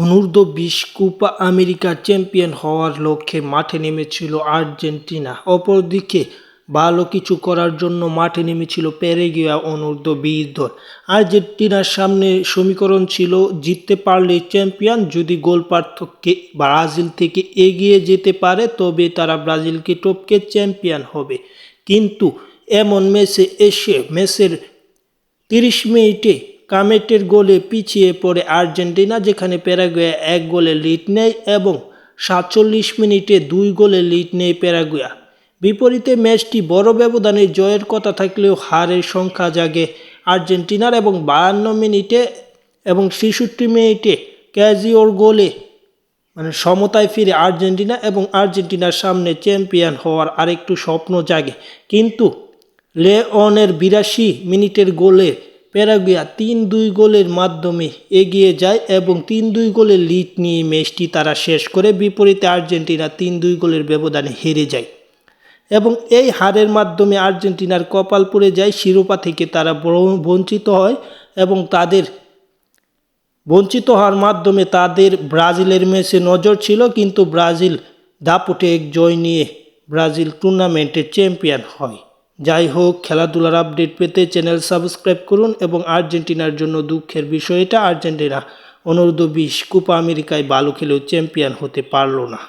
অনূর্ধ্ব-20 Copa আমেরিকার champion হওয়ার লক্ষ্যে মাঠে নেমেছিল আর্জেন্টিনা। অপরদিকে ভালো কিছু করার জন্য মাঠে নেমেছিল প্যারাগুয়ে অনূর্ধ্ব-20 দল। আর্জেন্টিনার সামনে সমীকরণ ছিল জিততে পারলে চ্যাম্পিয়ন, যদি গোল পার্থক্যে ব্রাজিল থেকে এগিয়ে যেতে পারে তবে তারা ব্রাজিলকে টপকে চ্যাম্পিয়ন হবে। কিন্তু এমন ম্যাচের 30 মিনিটে কামেটের গোলে পিছিয়ে পড়ে আর্জেন্টিনা, যেখানে প্যারাগুয়ে 1 গোলে লিড নেয় এবং 47 মিনিটে 2 গোলে লিড নেয় প্যারাগুয়ে। বিপরীতে ম্যাচটি বড় ব্যবধানে জয়ের কথা থাকলেও হারের সংখ্যা জাগে আর্জেন্টিনার এবং 52 মিনিটে এবং 66 মিনিটে ক্যাজিওর গোলে সমতায় ফিরে আর্জেন্টিনা এবং আর্জেন্টিনার সামনে চ্যাম্পিয়ন হওয়ার আরেকটু স্বপ্ন জাগে। কিন্তু লেওনের 82 মিনিটের গোলে প্যারাগুয়ে 3-2 গোলের মাধ্যমে এগিয়ে যায় এবং 3-2 গোলের লিড নিয়ে ম্যাচটি তারা শেষ করে। বিপরীতে আর্জেন্টিনা 3-2 গোলের ব্যবধানে হেরে যায় এবং এই হারের মাধ্যমে আর্জেন্টিনার কপাল পুড়ে যায়, শিরোপা থেকে তারা বঞ্চিত হয় এবং তাদের বঞ্চিত হওয়ার মাধ্যমে তাদের ব্রাজিলের ম্যাচে নজর ছিল, কিন্তু ব্রাজিল দাপটে এক জয় নিয়ে ব্রাজিল টুর্নামেন্টের চ্যাম্পিয়ন হয়। যাই হোক, খেলাধুলার আপডেট পেতে চ্যানেল সাবস্ক্রাইব করুন। এবং আর্জেন্টিনার জন্য দুঃখের বিষয় এটা, আর্জেন্টিনা অনূর্ধ্ব-20 কোপা আমেরিকায় ভালো খেলেও চ্যাম্পিয়ন হতে পারল না।